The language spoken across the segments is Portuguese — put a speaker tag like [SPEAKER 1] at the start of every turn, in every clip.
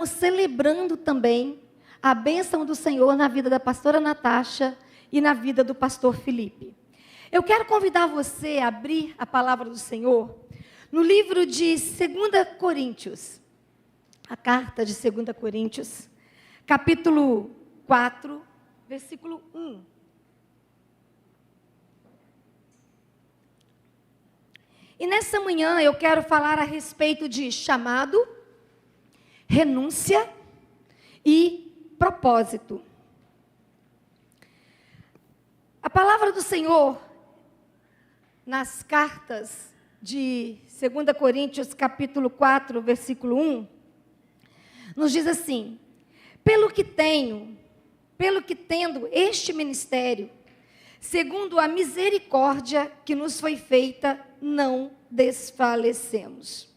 [SPEAKER 1] celebrando também a bênção do Senhor na vida da pastora Natasha e na vida do pastor Felipe. Eu quero convidar você a abrir a palavra do Senhor no livro de 2 Coríntios, a carta de 2 Coríntios, capítulo 4, versículo 1. E nessa manhã eu quero falar a respeito de chamado, renúncia e propósito. A palavra do Senhor, nas cartas de 2 Coríntios, capítulo 4, versículo 1, nos diz assim: pelo que tendo este ministério, segundo a misericórdia que nos foi feita, não desfalecemos.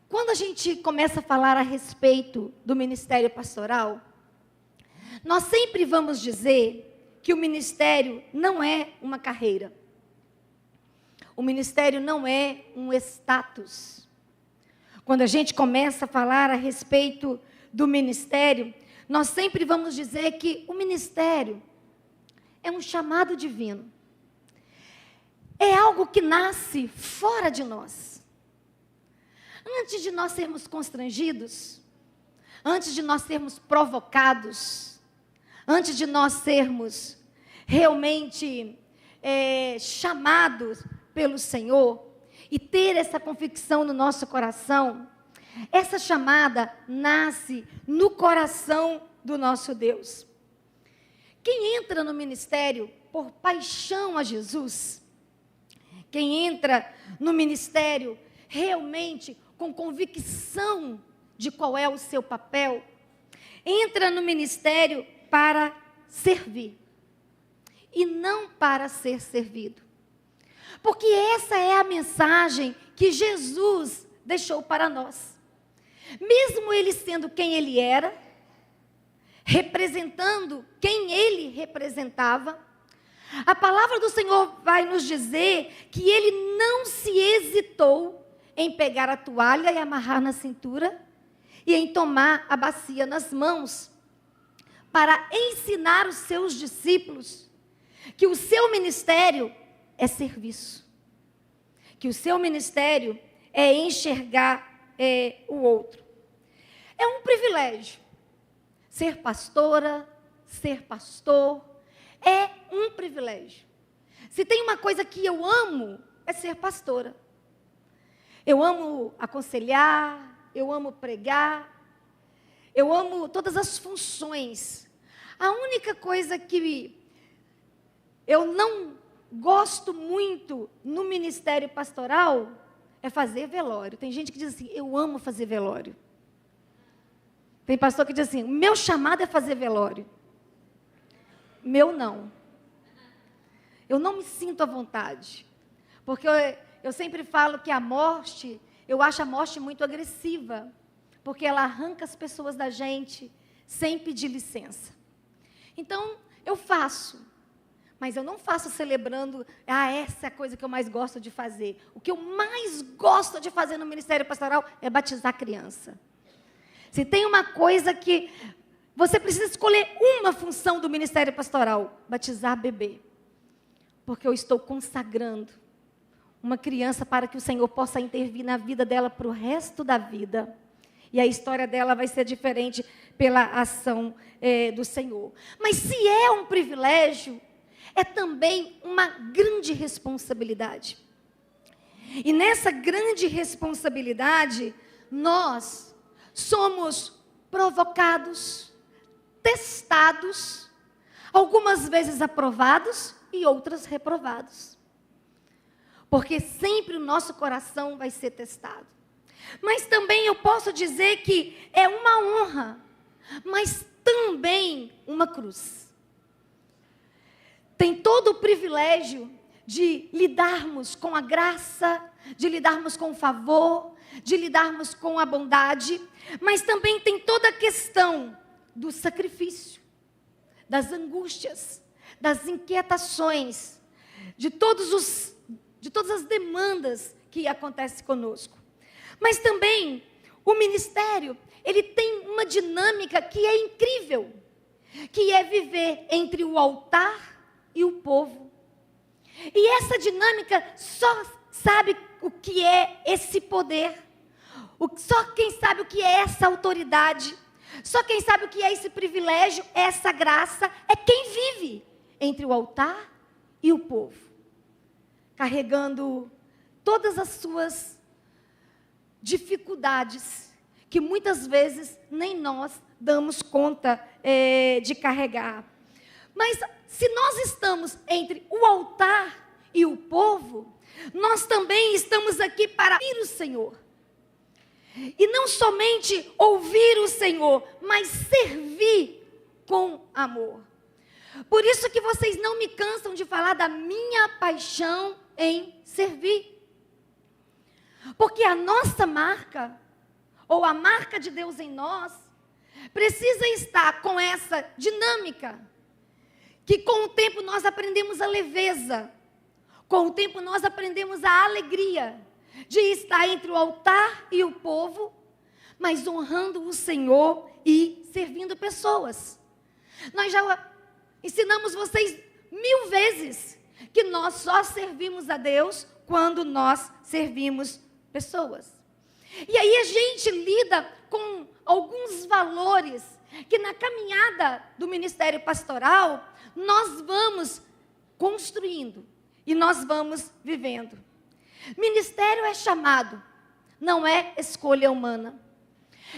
[SPEAKER 1] Quando a gente começa a falar a respeito do ministério pastoral, nós sempre vamos dizer que o ministério não é uma carreira. O ministério não é um status. Quando a gente começa a falar a respeito do ministério, nós sempre vamos dizer que o ministério é um chamado divino. É algo que nasce fora de nós. Antes de nós sermos constrangidos, antes de nós sermos provocados, antes de nós sermos realmente chamados pelo Senhor e ter essa convicção no nosso coração, essa chamada nasce no coração do nosso Deus. Quem entra no ministério por paixão a Jesus, quem entra no ministério realmente com convicção de qual é o seu papel, entra no ministério para servir e não para ser servido. Porque essa é a mensagem que Jesus deixou para nós. Mesmo ele sendo quem ele era, representando quem ele representava, a palavra do Senhor vai nos dizer que ele não se hesitou em pegar a toalha e amarrar na cintura e em tomar a bacia nas mãos para ensinar os seus discípulos que o seu ministério é serviço, que o seu ministério é enxergar o outro. É um privilégio ser pastora, ser pastor, é um privilégio. Se tem uma coisa que eu amo, é ser pastora. Eu amo aconselhar, eu amo pregar, eu amo todas as funções. A única coisa que eu não gosto muito no ministério pastoral é fazer velório. Tem gente que diz assim: eu amo fazer velório. Tem pastor que diz assim: o meu chamado é fazer velório. Meu não. Eu não me sinto à vontade. Porque eu sempre falo que a morte, eu acho a morte muito agressiva. Porque ela arranca as pessoas da gente sem pedir licença. Então, eu faço. Mas eu não faço celebrando, essa é a coisa que eu mais gosto de fazer. O que eu mais gosto de fazer no ministério pastoral é batizar criança. Se tem uma coisa que você precisa escolher uma função do ministério pastoral, batizar bebê. Porque eu estou consagrando uma criança para que o Senhor possa intervir na vida dela para o resto da vida. E a história dela vai ser diferente pela ação do Senhor. Mas se é um privilégio, é também uma grande responsabilidade. E nessa grande responsabilidade, nós somos provocados, testados, algumas vezes aprovados e outras reprovados. Porque sempre o nosso coração vai ser testado. Mas também eu posso dizer que é uma honra, mas também uma cruz. Tem todo o privilégio de lidarmos com a graça, de lidarmos com o favor, de lidarmos com a bondade, mas também tem toda a questão do sacrifício, das angústias, das inquietações, de todas as demandas que acontecem conosco. Mas também o ministério, ele tem uma dinâmica que é incrível, que é viver entre o altar e o povo. E essa dinâmica só sabe o que é esse poder. Só quem sabe o que é essa autoridade, só quem sabe o que é esse privilégio, essa graça, é quem vive entre o altar e o povo, carregando todas as suas dificuldades, que muitas vezes nem nós damos conta de carregar. Mas se nós estamos entre o altar e o povo, nós também estamos aqui para ouvir o Senhor. E não somente ouvir o Senhor, mas servir com amor. Por isso que vocês não me cansam de falar da minha paixão em servir. Porque a nossa marca, ou a marca de Deus em nós, precisa estar com essa dinâmica, que com o tempo nós aprendemos a leveza, com o tempo nós aprendemos a alegria de estar entre o altar e o povo, mas honrando o Senhor e servindo pessoas. Nós já ensinamos vocês 1000 vezes que nós só servimos a Deus quando nós servimos pessoas. E aí a gente lida com alguns valores que na caminhada do ministério pastoral nós vamos construindo e nós vamos vivendo. Ministério é chamado, não é escolha humana.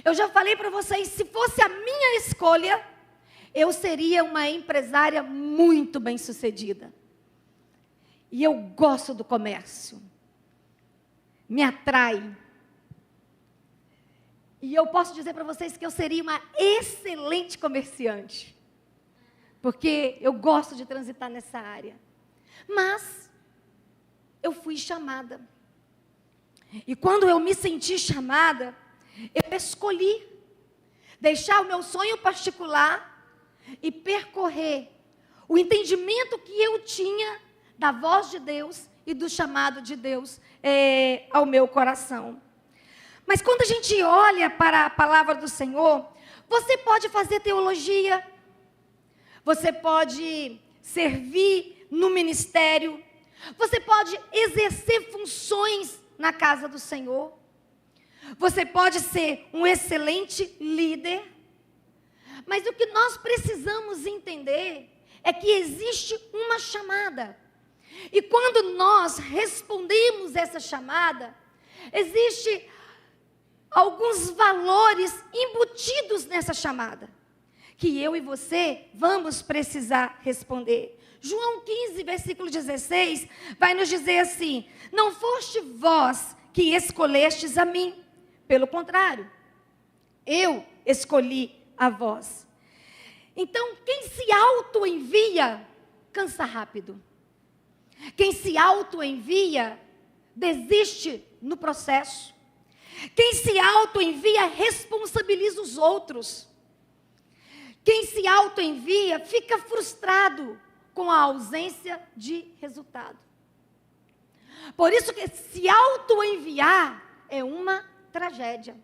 [SPEAKER 1] Eu já falei para vocês, se fosse a minha escolha, eu seria uma empresária muito bem-sucedida. E eu gosto do comércio. Me atrai. E eu posso dizer para vocês que eu seria uma excelente comerciante. Porque eu gosto de transitar nessa área. Mas eu fui chamada. E quando eu me senti chamada, eu escolhi deixar o meu sonho particular e percorrer o entendimento que eu tinha da voz de Deus e do chamado de Deus ao meu coração. Mas quando a gente olha para a palavra do Senhor, você pode fazer teologia, você pode servir no ministério, você pode exercer funções na casa do Senhor, você pode ser um excelente líder, mas o que nós precisamos entender é que existe uma chamada. E quando nós respondemos essa chamada, existe alguns valores embutidos nessa chamada, que eu e você vamos precisar responder. João 15, versículo 16, vai nos dizer assim: não foste vós que escolhestes a mim, pelo contrário, eu escolhi a vós. Então, quem se auto-envia, cansa rápido. Quem se auto-envia, desiste no processo. Quem se auto-envia, responsabiliza os outros. Quem se auto-envia, fica frustrado com a ausência de resultado. Por isso que se auto-enviar é uma tragédia.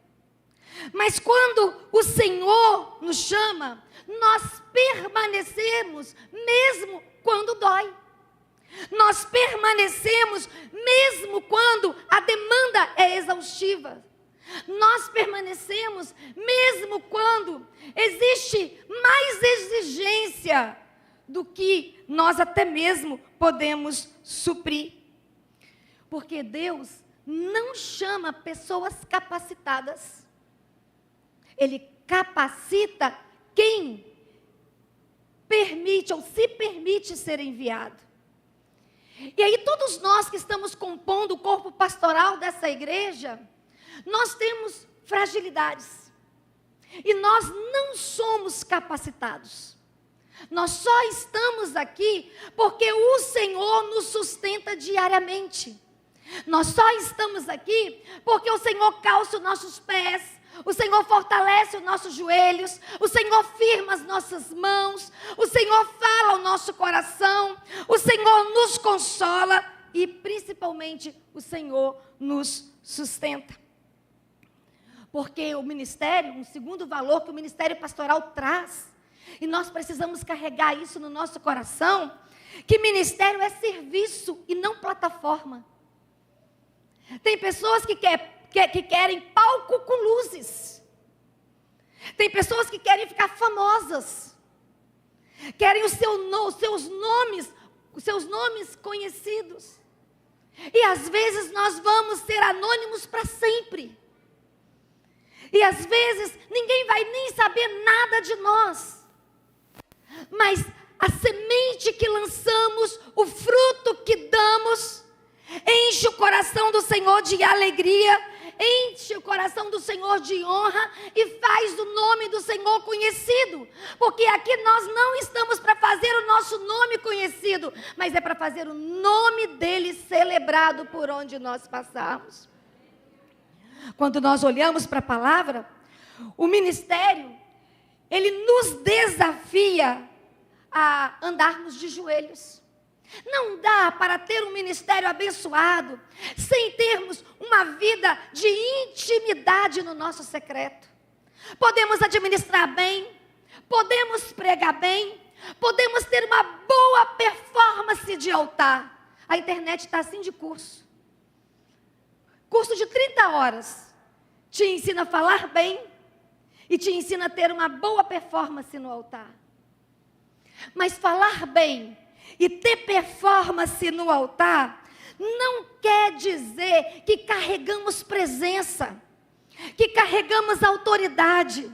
[SPEAKER 1] Mas quando o Senhor nos chama, nós permanecemos mesmo quando dói. Nós permanecemos mesmo quando a demanda é exaustiva. Nós permanecemos mesmo quando existe mais exigência do que nós até mesmo podemos suprir. Porque Deus não chama pessoas capacitadas. Ele capacita quem permite ou se permite ser enviado. E aí todos nós que estamos compondo o corpo pastoral dessa igreja, nós temos fragilidades. E nós não somos capacitados. Nós só estamos aqui porque o Senhor nos sustenta diariamente. Nós só estamos aqui porque o Senhor calça os nossos pés, o Senhor fortalece os nossos joelhos, o Senhor firma as nossas mãos, o Senhor fala ao nosso coração, o Senhor nos consola e principalmente o Senhor nos sustenta. Porque o ministério, um segundo valor que o ministério pastoral traz, e nós precisamos carregar isso no nosso coração, que ministério é serviço e não plataforma. Tem pessoas que querem palco com luzes. Tem pessoas que querem ficar famosas. Querem os seus nomes conhecidos. E às vezes nós vamos ser anônimos para sempre. E às vezes ninguém vai nem saber nada de nós. Mas a semente que lançamos, o fruto que damos, enche o coração do Senhor de alegria, enche o coração do Senhor de honra e faz o nome do Senhor conhecido. Porque aqui nós não estamos para fazer o nosso nome conhecido, mas é para fazer o nome dele celebrado por onde nós passarmos. Quando nós olhamos para a palavra, o ministério, ele nos desafia a andarmos de joelhos. Não dá para ter um ministério abençoado sem termos uma vida de intimidade no nosso secreto. Podemos administrar bem, podemos pregar bem, podemos ter uma boa performance de altar. A internet está assim de curso. Curso de 30 horas. Te ensina a falar bem e te ensina a ter uma boa performance no altar. Mas falar bem e ter performance no altar não quer dizer que carregamos presença, que carregamos autoridade,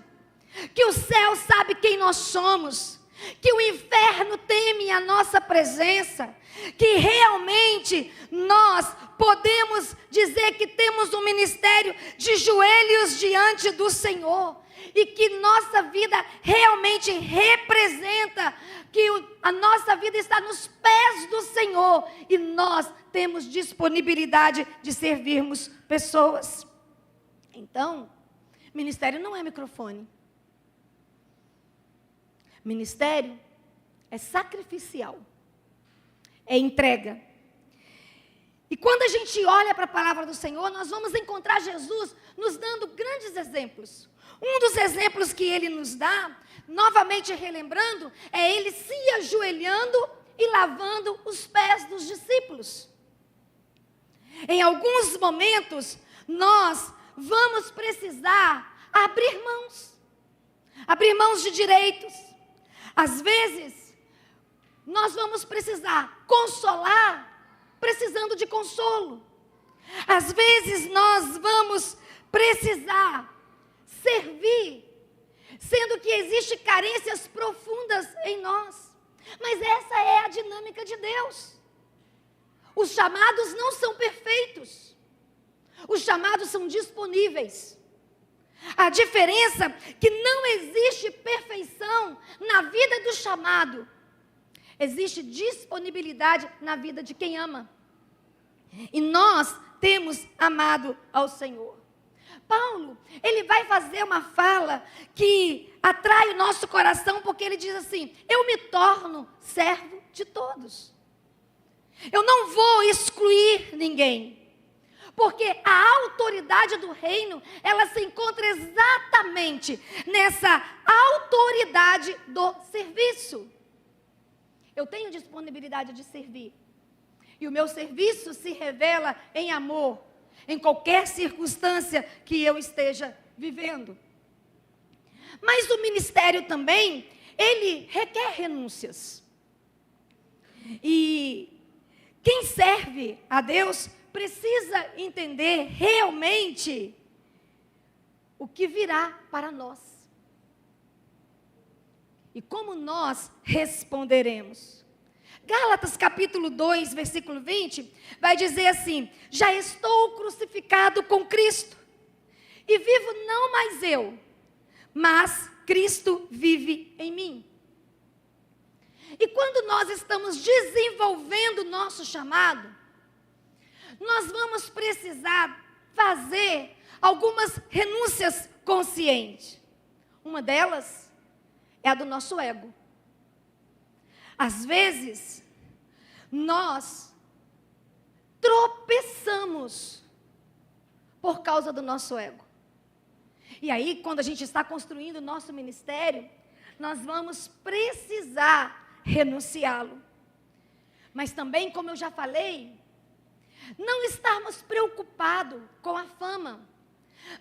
[SPEAKER 1] que o céu sabe quem nós somos, que o inferno teme a nossa presença, que realmente nós podemos dizer que temos um ministério de joelhos diante do Senhor e que nossa vida realmente representa que a nossa vida está nos pés do Senhor e nós temos disponibilidade de servirmos pessoas. Então, ministério não é microfone. Ministério é sacrificial, é entrega. E quando a gente olha para a palavra do Senhor, nós vamos encontrar Jesus nos dando grandes exemplos. Um dos exemplos que ele nos dá, novamente relembrando, é ele se ajoelhando e lavando os pés dos discípulos. Em alguns momentos, nós vamos precisar abrir mãos de direitos. Às vezes, nós vamos precisar consolar, precisando de consolo. Às vezes, nós vamos precisar servir, sendo que existem carências profundas em nós. Mas essa é a dinâmica de Deus. Os chamados não são perfeitos. Os chamados são disponíveis. A diferença é que não existe perfeição na vida do chamado. Existe disponibilidade na vida de quem ama. E nós temos amado ao Senhor. Paulo, ele vai fazer uma fala que atrai o nosso coração, porque ele diz assim: eu me torno servo de todos. Eu não vou excluir ninguém. Porque a autoridade do reino, ela se encontra exatamente nessa autoridade do serviço. Eu tenho disponibilidade de servir. E o meu serviço se revela em amor, em qualquer circunstância que eu esteja vivendo. Mas o ministério também, ele requer renúncias. E quem serve a Deus precisa entender realmente o que virá para nós. E como nós responderemos. Gálatas capítulo 2, versículo 20, vai dizer assim: já estou crucificado com Cristo, e vivo não mais eu, mas Cristo vive em mim. E quando nós estamos desenvolvendo o nosso chamado, nós vamos precisar fazer algumas renúncias conscientes. Uma delas é a do nosso ego. Às vezes, nós tropeçamos por causa do nosso ego. E aí, quando a gente está construindo o nosso ministério, nós vamos precisar renunciá-lo. Mas também, como eu já falei, não estarmos preocupados com a fama,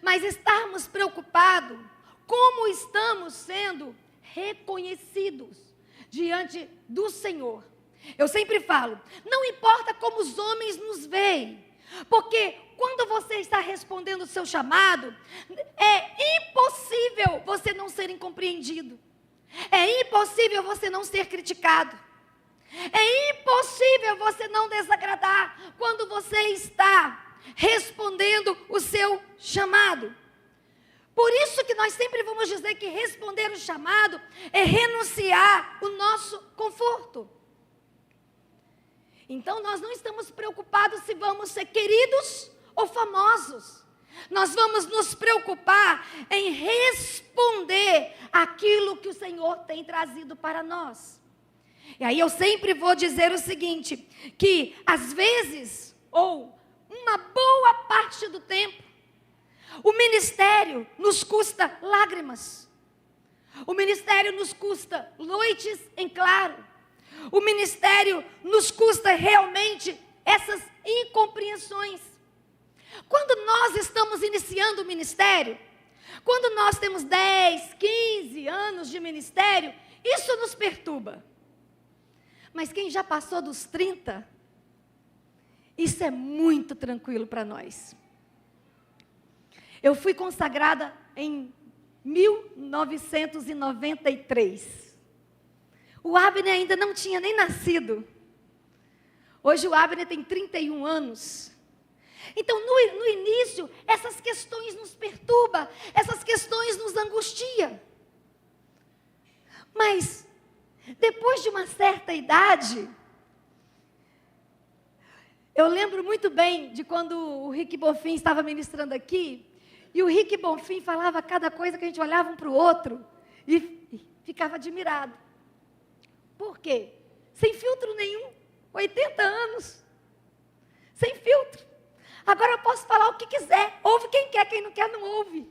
[SPEAKER 1] mas estarmos preocupados como estamos sendo reconhecidos diante do Senhor. Eu sempre falo, não importa como os homens nos veem, porque quando você está respondendo o seu chamado, é impossível você não ser incompreendido. É impossível você não ser criticado. É impossível você não desagradar quando você está respondendo o seu chamado. Por isso que nós sempre vamos dizer que responder o chamado é renunciar o nosso conforto. Então nós não estamos preocupados se vamos ser queridos ou famosos. Nós vamos nos preocupar em responder aquilo que o Senhor tem trazido para nós. E aí eu sempre vou dizer o seguinte, que às vezes, ou uma boa parte do tempo, o ministério nos custa lágrimas. O ministério nos custa noites em claro. O ministério nos custa realmente essas incompreensões. Quando nós estamos iniciando o ministério, quando nós temos 10, 15 anos de ministério, isso nos perturba. Mas quem já passou dos 30, isso é muito tranquilo para nós. Eu fui consagrada em 1993. O Abner ainda não tinha nem nascido. Hoje o Abner tem 31 anos. Então, no início, essas questões nos perturbam, essas questões nos angustiam. Mas, depois de uma certa idade, eu lembro muito bem de quando o Rick Bonfim estava ministrando aqui, e o Rick Bonfim falava cada coisa que a gente olhava um para o outro, e ficava admirado. Por quê? Sem filtro nenhum, 80 anos, sem filtro. Agora eu posso falar o que quiser, ouve quem não quer não ouve.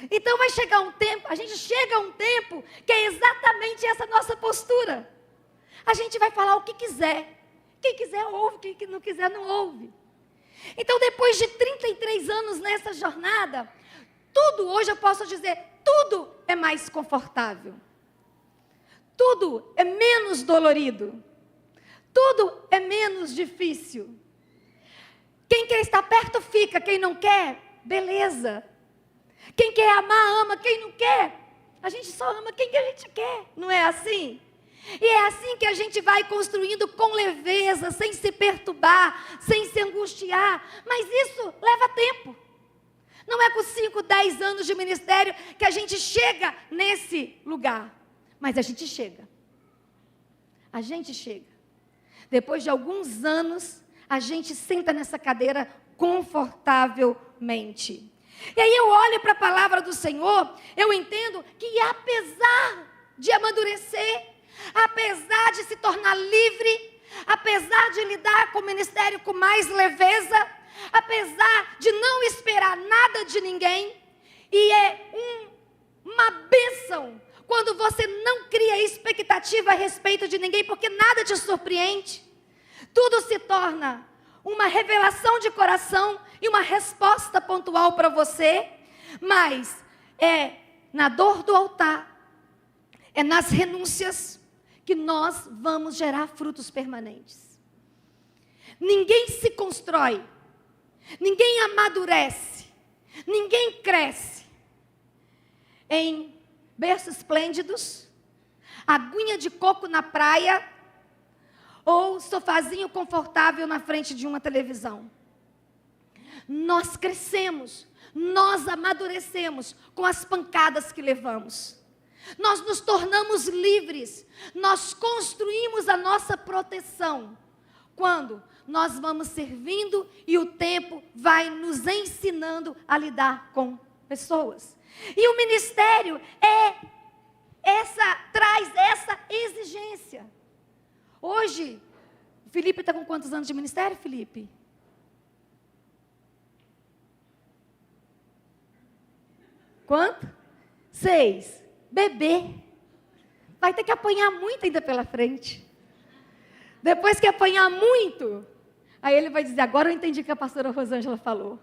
[SPEAKER 1] Então vai chegar um tempo, a gente chega a um tempo que é exatamente essa nossa postura. A gente vai falar o que quiser. Quem quiser ouve, quem não quiser não ouve. Então depois de 33 anos nessa jornada, tudo hoje eu posso dizer, tudo é mais confortável. Tudo é menos dolorido. Tudo é menos difícil. Quem quer estar perto fica, quem não quer, beleza. Quem quer amar, ama, quem não quer, a gente só ama quem que a gente quer, não é assim? E é assim que a gente vai construindo com leveza, sem se perturbar, sem se angustiar, mas isso leva tempo. Não é com 5, 10 anos de ministério que a gente chega nesse lugar, mas a gente chega. A gente chega. Depois de alguns anos, a gente senta nessa cadeira confortavelmente. E aí eu olho para a palavra do Senhor, eu entendo que apesar de amadurecer, apesar de se tornar livre, apesar de lidar com o ministério com mais leveza, apesar de não esperar nada de ninguém, e é uma bênção quando você não cria expectativa a respeito de ninguém, porque nada te surpreende. Tudo se torna uma revelação de coração e uma resposta pontual para você, mas é na dor do altar, é nas renúncias que nós vamos gerar frutos permanentes. Ninguém se constrói, ninguém amadurece, ninguém cresce em berços esplêndidos, aguinha de coco na praia, ou sofazinho confortável na frente de uma televisão. Nós crescemos, nós amadurecemos com as pancadas que levamos. Nós nos tornamos livres, nós construímos a nossa proteção. Quando nós vamos servindo e o tempo vai nos ensinando a lidar com pessoas. E o ministério traz essa exigência. Hoje, o Felipe está com quantos anos de ministério, Felipe? Quanto? 6. Beber. Vai ter que apanhar muito ainda pela frente. Depois que apanhar muito, aí ele vai dizer, agora eu entendi o que a pastora Rosângela falou.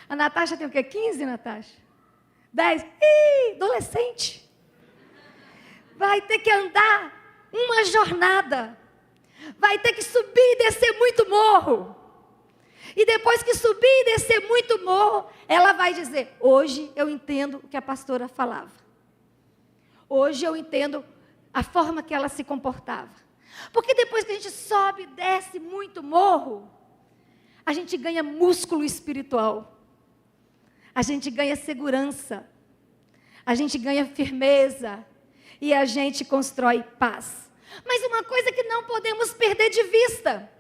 [SPEAKER 1] A Natasha tem o quê? 15, Natasha? 10? Ih, adolescente. Vai ter que andar uma jornada. Vai ter que subir e descer muito morro. E depois que subir e descer muito morro, ela vai dizer, hoje eu entendo o que a pastora falava. Hoje eu entendo a forma que ela se comportava. Porque depois que a gente sobe e desce muito morro, a gente ganha músculo espiritual. A gente ganha segurança. A gente ganha firmeza. E a gente constrói paz. Mas uma coisa que não podemos perder de vista.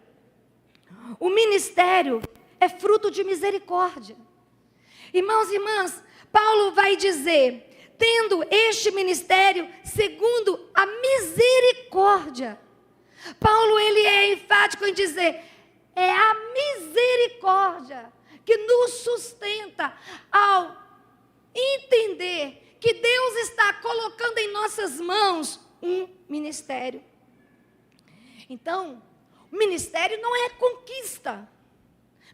[SPEAKER 1] O ministério é fruto de misericórdia. Irmãos e irmãs, Paulo vai dizer, tendo este ministério segundo a misericórdia. Paulo, ele é enfático em dizer, é a misericórdia que nos sustenta ao entender que Deus está colocando em nossas mãos um ministério. Então, o ministério não é conquista.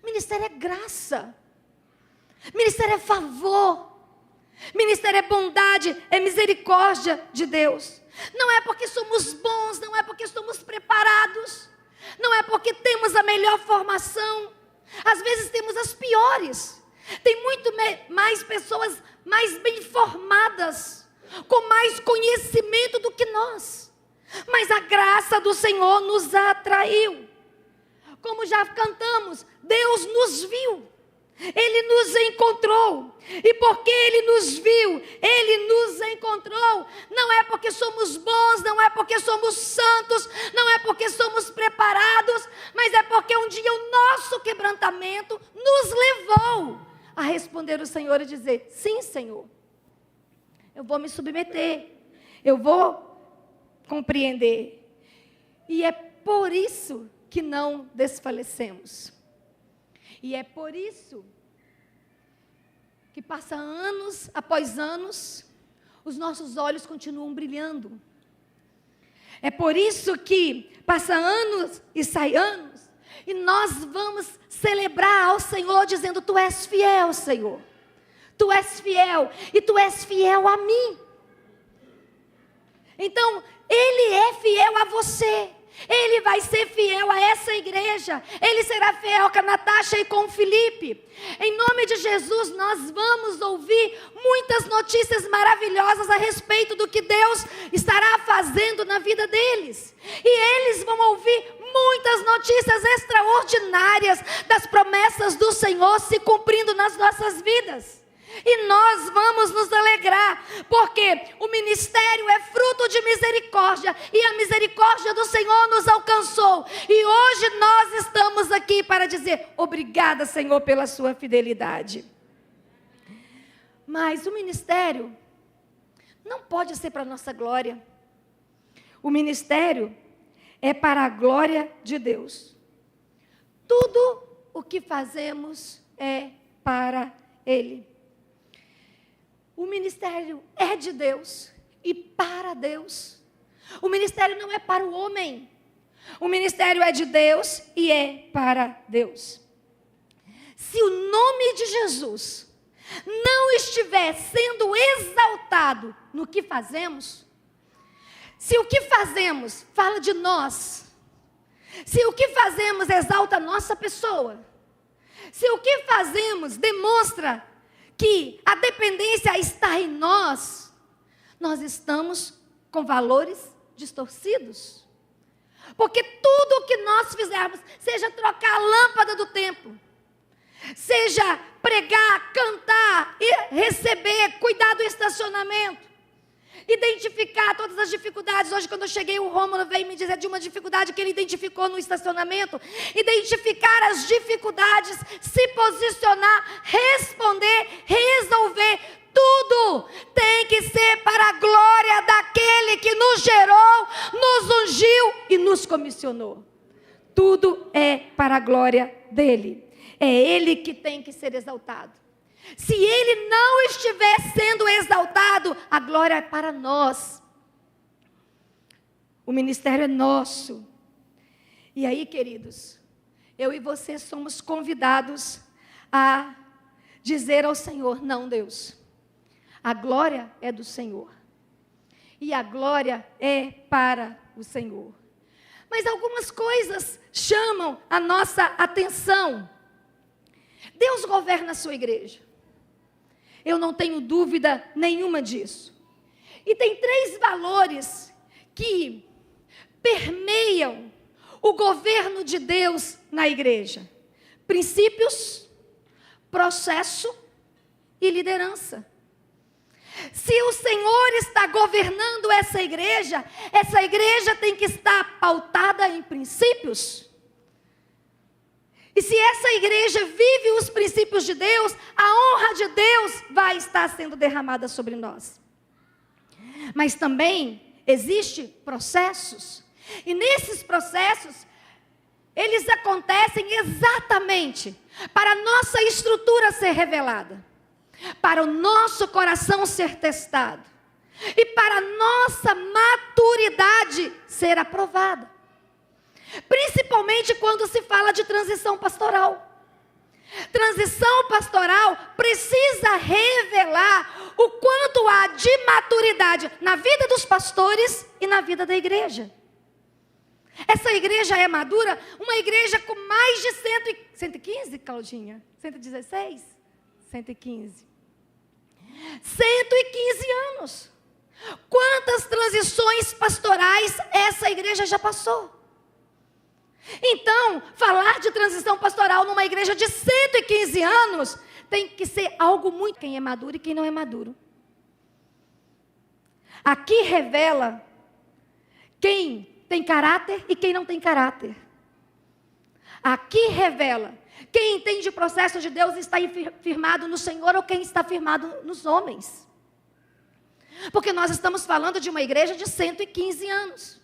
[SPEAKER 1] Ministério é graça. Ministério é favor. Ministério é bondade, é misericórdia de Deus. Não é porque somos bons, não é porque somos preparados. Não é porque temos a melhor formação. Às vezes temos as piores. Tem muito mais pessoas mais bem formadas, com mais conhecimento do que nós. Mas a graça do Senhor nos atraiu. Como já cantamos, Deus nos viu. Ele nos encontrou. E porque Ele nos viu, Ele nos encontrou. Não é porque somos bons, não é porque somos santos, não é porque somos preparados, mas é porque um dia o nosso quebrantamento nos levou a responder o Senhor e dizer, sim, Senhor, eu vou me submeter, eu vou compreender. E é por isso que não desfalecemos. E é por isso que passa anos após anos, os nossos olhos continuam brilhando. É por isso que passa anos e sai anos, e nós vamos celebrar ao Senhor dizendo, tu és fiel, Senhor. Tu és fiel, e tu és fiel a mim. Então, Ele é fiel a você. Ele vai ser fiel a essa igreja. Ele será fiel com a Natasha e com o Felipe. Em nome de Jesus, nós vamos ouvir muitas notícias maravilhosas a respeito do que Deus estará fazendo na vida deles. E eles vão ouvir muitas notícias extraordinárias das promessas do Senhor se cumprindo nas nossas vidas. E nós vamos nos alegrar, porque o ministério é fruto de misericórdia, e a misericórdia do Senhor nos alcançou, e hoje nós estamos aqui para dizer, obrigada, Senhor, pela sua fidelidade. Mas o ministério não pode ser para a nossa glória. O ministério é para a glória de Deus. Tudo o que fazemos é para Ele. O ministério é de Deus e para Deus. O ministério não é para o homem. O ministério é de Deus e é para Deus. Se o nome de Jesus não estiver sendo exaltado no que fazemos, se o que fazemos fala de nós, se o que fazemos exalta a nossa pessoa, se o que fazemos demonstra que a dependência está em nós, nós estamos com valores distorcidos. Porque tudo o que nós fizermos, seja trocar a lâmpada do templo, seja pregar, cantar, receber, cuidar do estacionamento, identificar todas as dificuldades. Hoje, quando eu cheguei, o Rômulo veio me dizer de uma dificuldade que ele identificou no estacionamento. Identificar as dificuldades, se posicionar, responder, resolver. Tudo tem que ser para a glória daquele que nos gerou, nos ungiu e nos comissionou. Tudo é para a glória dele. É Ele que tem que ser exaltado. Se ele não estiver sendo exaltado, a glória é para nós. O ministério é nosso. E aí, queridos, eu e você somos convidados a dizer ao Senhor: não, Deus, a glória é do Senhor. E a glória é para o Senhor. Mas algumas coisas chamam a nossa atenção. Deus governa a sua igreja. Eu não tenho dúvida nenhuma disso. E tem 3 valores que permeiam o governo de Deus na igreja: princípios, processo e liderança. Se o Senhor está governando essa igreja tem que estar pautada em princípios. E se essa igreja vive os princípios de Deus, a honra de Deus vai estar sendo derramada sobre nós. Mas também existem processos. E nesses processos, eles acontecem exatamente para a nossa estrutura ser revelada, para o nosso coração ser testado e para a nossa maturidade ser aprovada. Principalmente quando se fala de transição pastoral. Transição pastoral precisa revelar o quanto há de maturidade na vida dos pastores e na vida da igreja. Essa igreja é madura, uma igreja com mais de 115, Claudinha? 116? 115. 115 anos. Quantas transições pastorais essa igreja já passou? Então, falar de transição pastoral numa igreja de 115 anos tem que ser algo muito... Quem é maduro e quem não é maduro. Aqui revela quem tem caráter e quem não tem caráter. Aqui revela quem entende o processo de Deus e está firmado no Senhor ou quem está firmado nos homens. Porque nós estamos falando de uma igreja de 115 anos.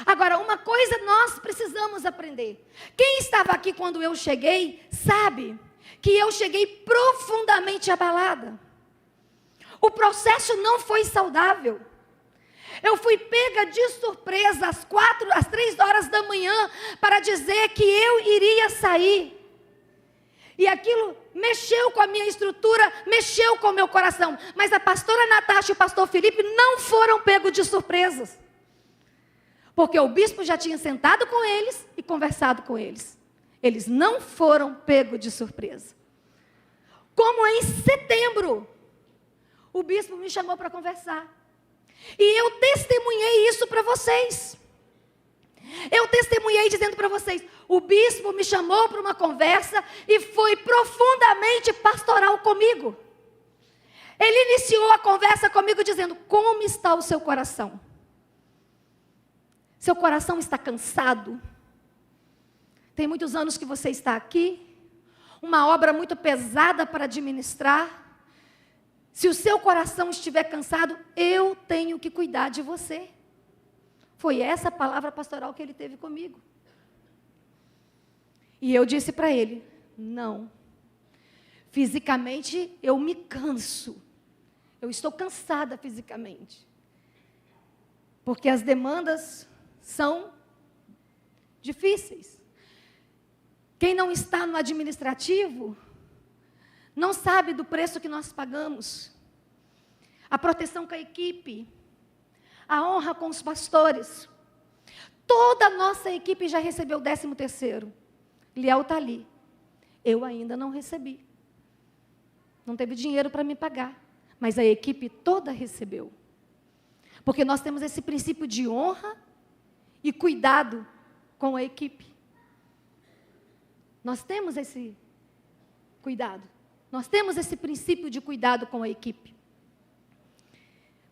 [SPEAKER 1] Agora, uma coisa nós precisamos aprender. Quem estava aqui quando eu cheguei, sabe que eu cheguei profundamente abalada. O processo não foi saudável. Eu fui pega de surpresa às 3 horas da manhã para dizer que eu iria sair. E aquilo mexeu com a minha estrutura, mexeu com o meu coração. Mas a pastora Natasha e o pastor Felipe não foram pegos de surpresas. Porque o bispo já tinha sentado com eles e conversado com eles. Eles não foram pegos de surpresa. Como em setembro, o bispo me chamou para conversar. E eu testemunhei isso para vocês. Eu testemunhei dizendo para vocês, o bispo me chamou para uma conversa e foi profundamente pastoral comigo. Ele iniciou a conversa comigo dizendo, como está o seu coração? Seu coração está cansado? Tem muitos anos que você está aqui, uma obra muito pesada para administrar. Se o seu coração estiver cansado, eu tenho que cuidar de você. Foi essa a palavra pastoral que ele teve comigo. E eu disse para ele, não. Fisicamente eu me canso. Eu estou cansada fisicamente. Porque as demandas são difíceis. Quem não está no administrativo não sabe do preço que nós pagamos. A proteção com a equipe, a honra com os pastores. Toda a nossa equipe já recebeu o 13º. Liel está ali. Eu ainda não recebi. Não teve dinheiro para me pagar. Mas a equipe toda recebeu. Porque nós temos esse princípio de honra e cuidado com a equipe. Nós temos esse cuidado. Nós temos esse princípio de cuidado com a equipe.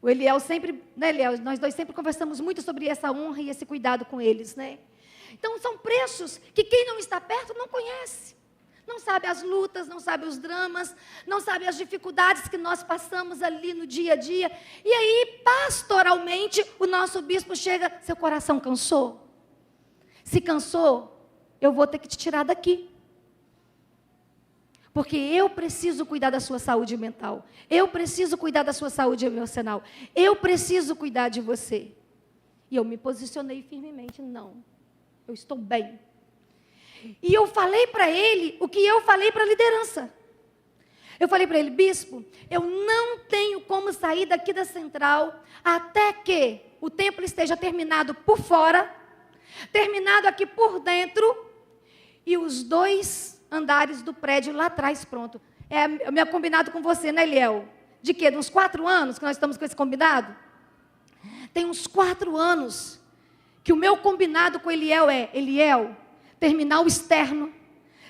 [SPEAKER 1] O Eliel sempre, né, Eliel? Nós dois sempre conversamos muito sobre essa honra e esse cuidado com eles, né? Então, são preços que quem não está perto não conhece. Não sabe as lutas, não sabe os dramas, não sabe as dificuldades que nós passamos ali no dia a dia. E aí, pastoralmente, o nosso bispo chega, seu coração cansou? Se cansou, eu vou ter que te tirar daqui. Porque eu preciso cuidar da sua saúde mental. Eu preciso cuidar da sua saúde emocional. Eu preciso cuidar de você. E eu me posicionei firmemente, não. Eu estou bem. E eu falei para ele o que eu falei para a liderança. Eu falei para ele, bispo, eu não tenho como sair daqui da central até que o templo esteja terminado por fora, terminado aqui por dentro, e os 2 andares do prédio lá atrás pronto. É meu combinado com você, né, Eliel? De quê? De uns 4 anos que nós estamos com esse combinado? Tem uns 4 anos que o meu combinado com Eliel é, Eliel, terminar o externo,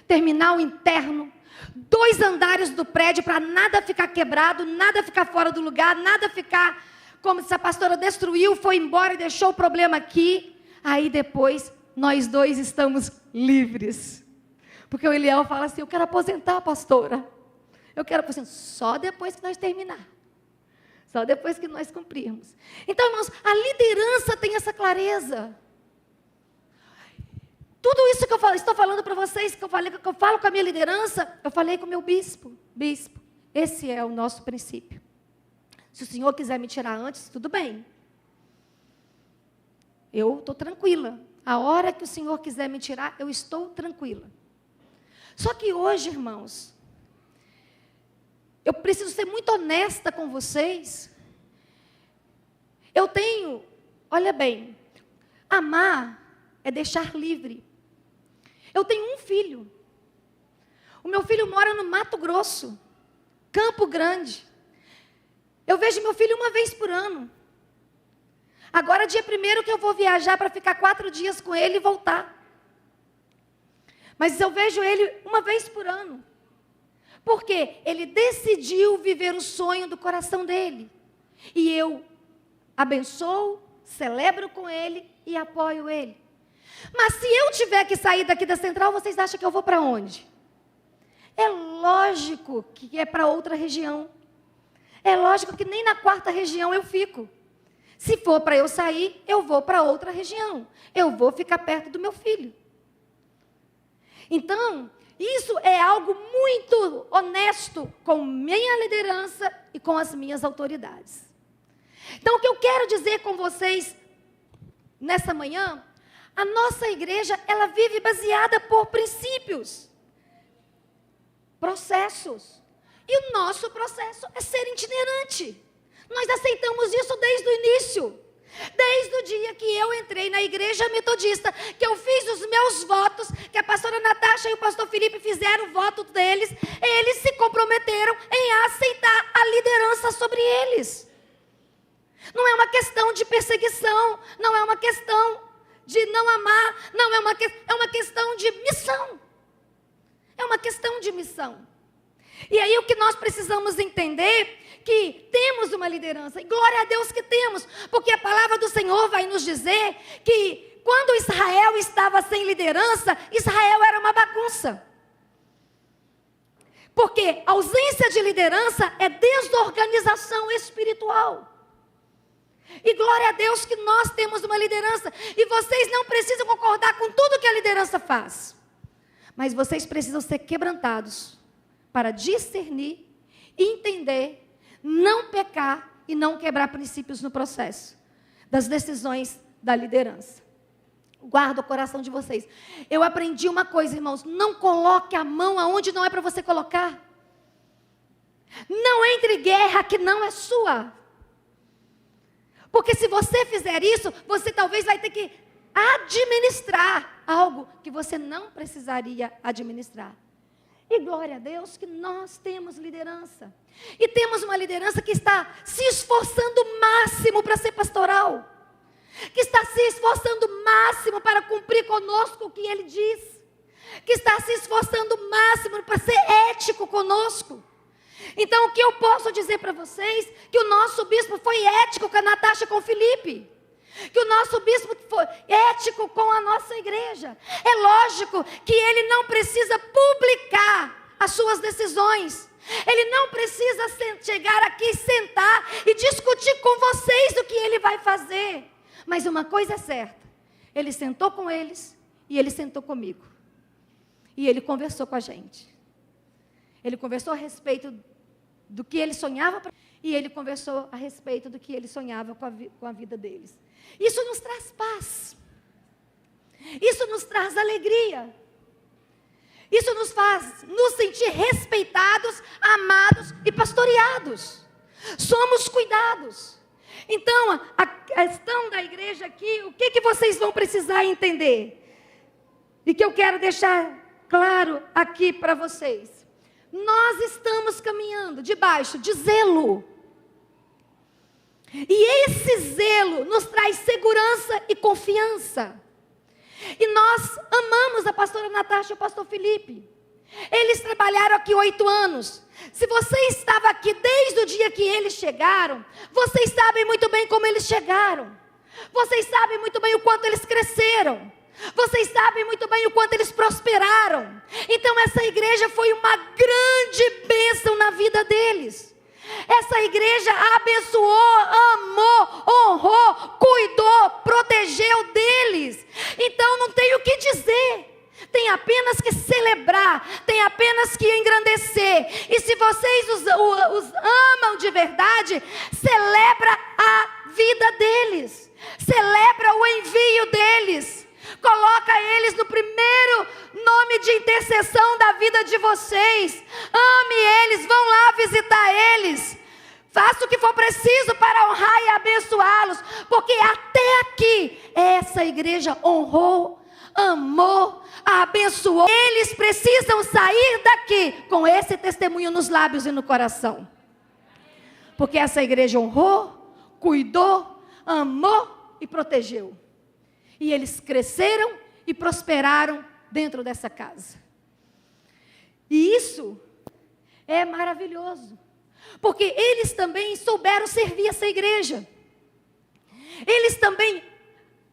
[SPEAKER 1] terminar o interno, 2 andares do prédio para nada ficar quebrado, nada ficar fora do lugar, nada ficar como se a pastora destruiu, foi embora e deixou o problema aqui. Aí depois, nós 2 estamos livres. Porque o Eliel fala assim, eu quero aposentar, pastora. Eu quero aposentar só depois que nós terminar. Só depois que nós cumprirmos. Então, irmãos, a liderança tem essa clareza. Tudo isso que eu estou falando para vocês, que eu falo com a minha liderança, eu falei com o meu bispo. Bispo, esse é o nosso princípio. Se o senhor quiser me tirar antes, tudo bem. Eu estou tranquila. A hora que o senhor quiser me tirar, eu estou tranquila. Só que hoje, irmãos, eu preciso ser muito honesta com vocês. Eu tenho, olha bem, amar é deixar livre. Eu tenho um filho. O meu filho mora no Mato Grosso, Campo Grande. Eu vejo meu filho uma vez por ano. Agora, dia 1º que eu vou viajar para ficar 4 dias com ele e voltar. Mas eu vejo ele uma vez por ano. Porque ele decidiu viver o sonho do coração dele. E eu abençoo, celebro com ele e apoio ele. Mas se eu tiver que sair daqui da central, vocês acham que eu vou para onde? É lógico que é para outra região. É lógico que nem na 4ª região eu fico. Se for para eu sair, eu vou para outra região. Eu vou ficar perto do meu filho. Então, isso é algo muito honesto com minha liderança e com as minhas autoridades. Então, o que eu quero dizer com vocês nessa manhã, a nossa igreja, ela vive baseada por princípios, processos. E o nosso processo é ser itinerante. Nós aceitamos isso desde o início. Desde o dia que eu entrei na igreja metodista, que eu fiz os meus votos, que a pastora Natasha e o pastor Felipe fizeram o voto deles, eles se comprometeram em aceitar a liderança sobre eles. Não é uma questão de perseguição, não é uma questão de não amar, não é uma questão de missão. É uma questão de missão. E aí o que nós precisamos entender, que temos uma liderança, e glória a Deus que temos, porque a palavra do Senhor vai nos dizer que quando Israel estava sem liderança, Israel era uma bagunça. Porque ausência de liderança é desorganização espiritual. E glória a Deus que nós temos uma liderança, e vocês não precisam concordar com tudo que a liderança faz, mas vocês precisam ser quebrantados para discernir, entender, não pecar e não quebrar princípios no processo das decisões da liderança. Guarda o coração de vocês. Eu aprendi uma coisa, irmãos, não coloque a mão aonde não é para você colocar. Não entre em guerra que não é sua. Porque se você fizer isso, você talvez vai ter que administrar algo que você não precisaria administrar. E glória a Deus que nós temos liderança. E temos uma liderança que está se esforçando o máximo para ser pastoral. Que está se esforçando o máximo para cumprir conosco o que ele diz. Que está se esforçando o máximo para ser ético conosco. Então, o que eu posso dizer para vocês? Que o nosso bispo foi ético com a Natasha e com o Felipe. Que o nosso bispo foi ético com a nossa igreja. É lógico que ele não precisa publicar as suas decisões. Ele não precisa chegar aqui, sentar e discutir com vocês o que ele vai fazer. Mas uma coisa é certa. Ele sentou com eles e ele sentou comigo. E ele conversou com a gente. Ele conversou a respeito do que ele sonhava e ele conversou a respeito do que ele sonhava com a vida deles. Isso nos traz paz. Isso nos traz alegria. Isso nos faz nos sentir respeitados, amados e pastoreados. Somos cuidados. Então, a questão da igreja aqui, o que vocês vão precisar entender? E que eu quero deixar claro aqui para vocês. Nós estamos caminhando debaixo de zelo. E esse zelo nos traz segurança e confiança. E nós amamos a pastora Natasha e o pastor Felipe. Eles trabalharam aqui 8 anos. Se você estava aqui desde o dia que eles chegaram, vocês sabem muito bem como eles chegaram. Vocês sabem muito bem o quanto eles cresceram. Vocês sabem muito bem o quanto eles prosperaram. Então essa igreja foi uma grande bênção na vida deles. Essa igreja abençoou, amou, honrou, cuidou, protegeu deles. Então não tem o que dizer. Tem apenas que celebrar, tem apenas que engrandecer. E se vocês os amam de verdade, celebra a vida deles. Celebra o envio deles. Coloca eles no primeiro nome de intercessão da vida de vocês. Ame eles, vão lá visitar eles. Faça o que for preciso para honrar e abençoá-los. Porque até aqui, essa igreja honrou, amou, abençoou. Eles precisam sair daqui com esse testemunho nos lábios e no coração. Porque essa igreja honrou, cuidou, amou e protegeu. E eles cresceram e prosperaram dentro dessa casa. E isso é maravilhoso. Porque eles também souberam servir essa igreja. Eles também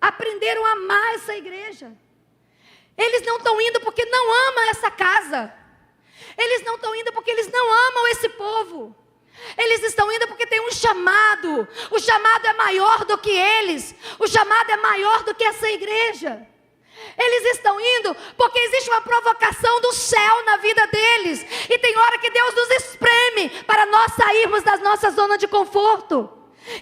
[SPEAKER 1] aprenderam a amar essa igreja. Eles não estão indo porque não amam essa casa. Eles não estão indo porque eles não amam esse povo. Eles estão indo porque tem um chamado. O chamado é maior do que eles. O chamado é maior do que essa igreja. Eles estão indo porque existe uma provocação do céu na vida deles. E tem hora que Deus nos espreme para nós sairmos da nossa zona de conforto.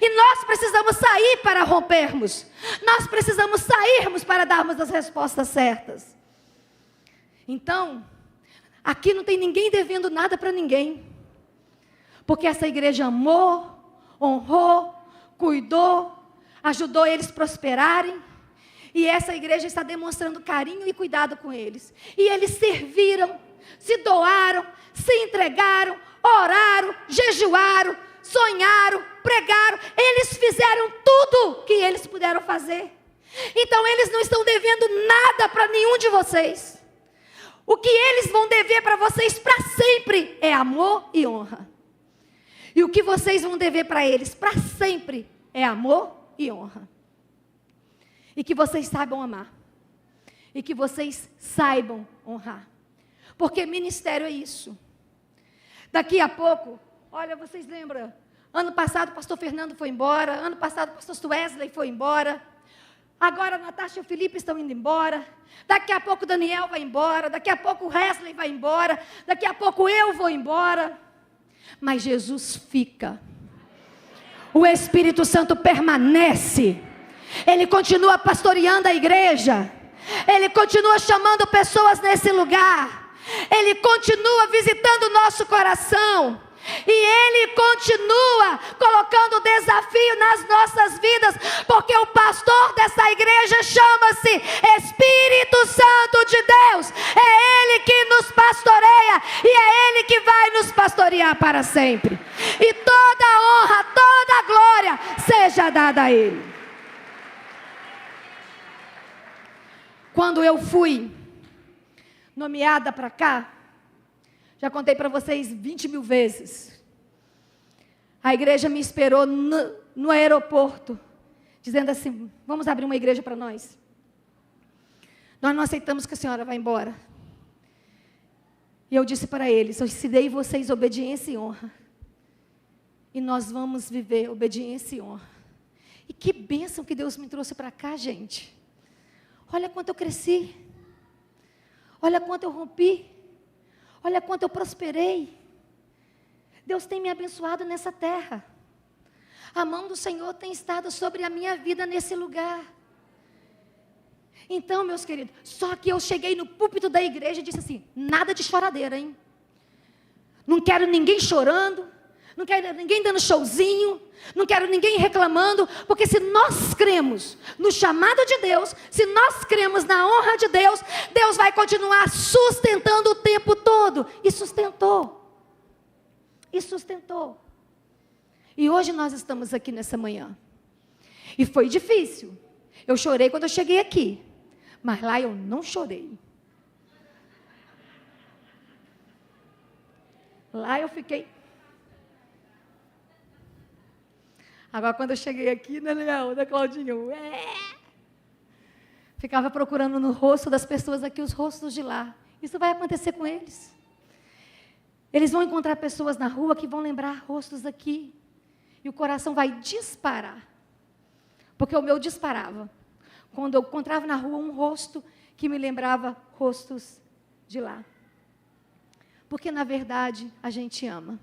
[SPEAKER 1] E nós precisamos sair para rompermos. Nós precisamos sairmos para darmos as respostas certas. Então, aqui não tem ninguém devendo nada para ninguém. Porque essa igreja amou, honrou, cuidou, ajudou eles a prosperarem. E essa igreja está demonstrando carinho e cuidado com eles. E eles serviram, se doaram, se entregaram, oraram, jejuaram, sonharam, pregaram. Eles fizeram tudo que eles puderam fazer. Então eles não estão devendo nada para nenhum de vocês. O que eles vão dever para vocês para sempre é amor e honra. E o que vocês vão dever para eles para sempre é amor e honra. E que vocês saibam amar. E que vocês saibam honrar. Porque ministério é isso. Daqui a pouco, olha, vocês lembram? Ano passado o pastor Fernando foi embora. Ano passado o pastor Wesley foi embora. Agora a Natasha e o Felipe estão indo embora. Daqui a pouco o Daniel vai embora. Daqui a pouco o Wesley vai embora. Daqui a pouco eu vou embora. Mas Jesus fica. O Espírito Santo permanece. Ele continua pastoreando a igreja. Ele continua chamando pessoas nesse lugar. Ele continua visitando o nosso coração. E Ele continua colocando desafio nas nossas vidas. Porque o pastor dessa igreja chama-se Espírito Santo de Deus. É Ele que nos pastoreia. E é Ele que vai nos pastorear para sempre. E toda a honra, toda a glória seja dada a Ele. Quando eu fui nomeada para cá, já contei para vocês 20 mil vezes. A igreja me esperou no aeroporto, dizendo assim: vamos abrir uma igreja para nós. Nós não aceitamos que a senhora vá embora. E eu disse para eles: eu ensinei vocês obediência e honra. E nós vamos viver obediência e honra. E que bênção que Deus me trouxe para cá, gente. Olha quanto eu cresci. Olha quanto eu rompi. Olha quanto eu prosperei. Deus tem me abençoado nessa terra. A mão do Senhor tem estado sobre a minha vida nesse lugar. Então, meus queridos, só que eu cheguei no púlpito da igreja e disse assim: nada de choradeira, hein? Não quero ninguém chorando, não quero ninguém dando showzinho, não quero ninguém reclamando, porque se nós cremos no chamado de Deus, se nós cremos na honra de Deus, Deus vai continuar sustentando o tempo todo. E sustentou. E sustentou. E hoje nós estamos aqui nessa manhã. E foi difícil. Eu chorei quando eu cheguei aqui, mas lá eu não chorei. Lá eu fiquei. Agora, quando eu cheguei aqui, né, Leão, da Claudinha, ficava procurando no rosto das pessoas aqui os rostos de lá. Isso vai acontecer com eles. Eles vão encontrar pessoas na rua que vão lembrar rostos aqui. E o coração vai disparar. Porque o meu disparava. Quando eu encontrava na rua um rosto que me lembrava rostos de lá. Porque, na verdade, a gente ama.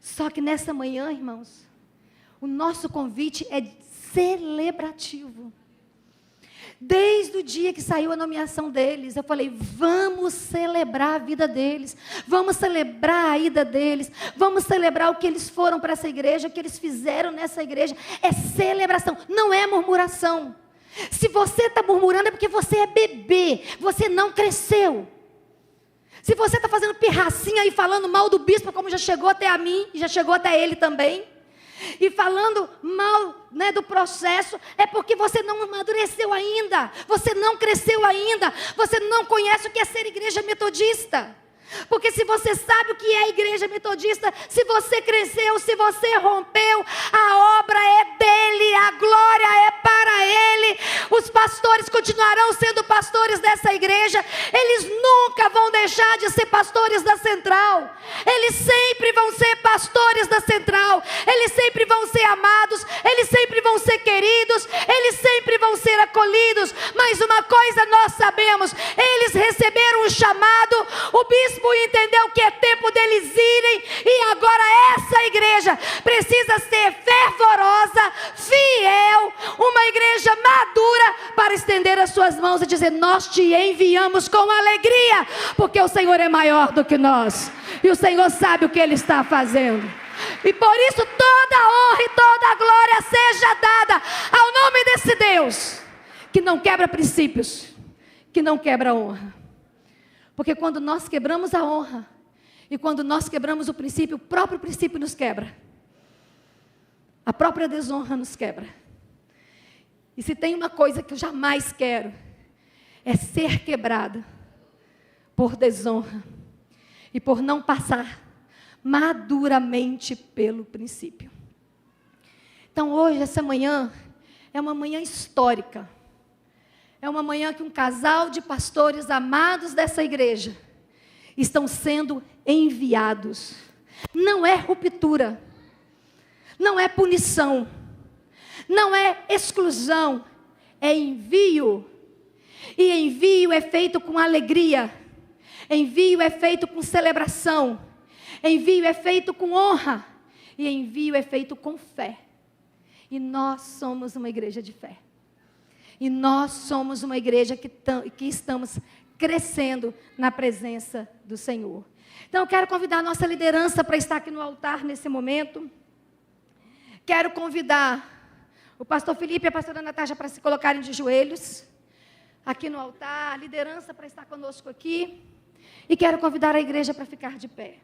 [SPEAKER 1] Só que nessa manhã, irmãos, o nosso convite é celebrativo. Desde o dia que saiu a nomeação deles, eu falei: vamos celebrar a vida deles, vamos celebrar a ida deles, vamos celebrar o que eles foram para essa igreja, o que eles fizeram nessa igreja. É celebração, não é murmuração. Se você está murmurando é porque você é bebê, você não cresceu. Se você está fazendo pirracinha e falando mal do bispo, como já chegou até a mim, e já chegou até ele também, e falando mal, né, do processo, é porque você não amadureceu ainda, você não cresceu ainda, você não conhece o que é ser igreja metodista. Porque se você sabe o que é a igreja metodista, se você cresceu, se você rompeu, a obra é dele, a glória é para ele. Os pastores continuarão sendo pastores dessa igreja, eles nunca vão deixar de ser pastores da central, eles sempre vão ser pastores da central, eles sempre vão ser amados, eles sempre vão ser queridos, eles sempre vão ser acolhidos. Mas uma coisa nós sabemos: eles receberam um chamado, o bispo entendeu que é tempo deles irem, e agora essa igreja precisa ser fervorosa, fiel, uma igreja madura para estender as suas mãos e dizer: nós te enviamos com alegria, porque o Senhor é maior do que nós, e o Senhor sabe o que Ele está fazendo. E por isso toda a honra e toda a glória seja dada ao nome desse Deus, que não quebra princípios, que não quebra a honra. Porque quando nós quebramos a honra, e quando nós quebramos o princípio, o próprio princípio nos quebra. A própria desonra nos quebra. E se tem uma coisa que eu jamais quero, é ser quebrada por desonra. E por não passar maduramente pelo princípio. Então hoje, essa manhã, é uma manhã histórica. É uma manhã que um casal de pastores amados dessa igreja estão sendo enviados. Não é ruptura, não é punição, não é exclusão, é envio. E envio é feito com alegria, envio é feito com celebração, envio é feito com honra, e envio é feito com fé. E nós somos uma igreja de fé. E nós somos uma igreja que estamos crescendo na presença do Senhor. Então eu quero convidar a nossa liderança para estar aqui no altar nesse momento. Quero convidar o pastor Felipe e a pastora Natasha para se colocarem de joelhos aqui no altar, a liderança para estar conosco aqui. E quero convidar a igreja para ficar de pé.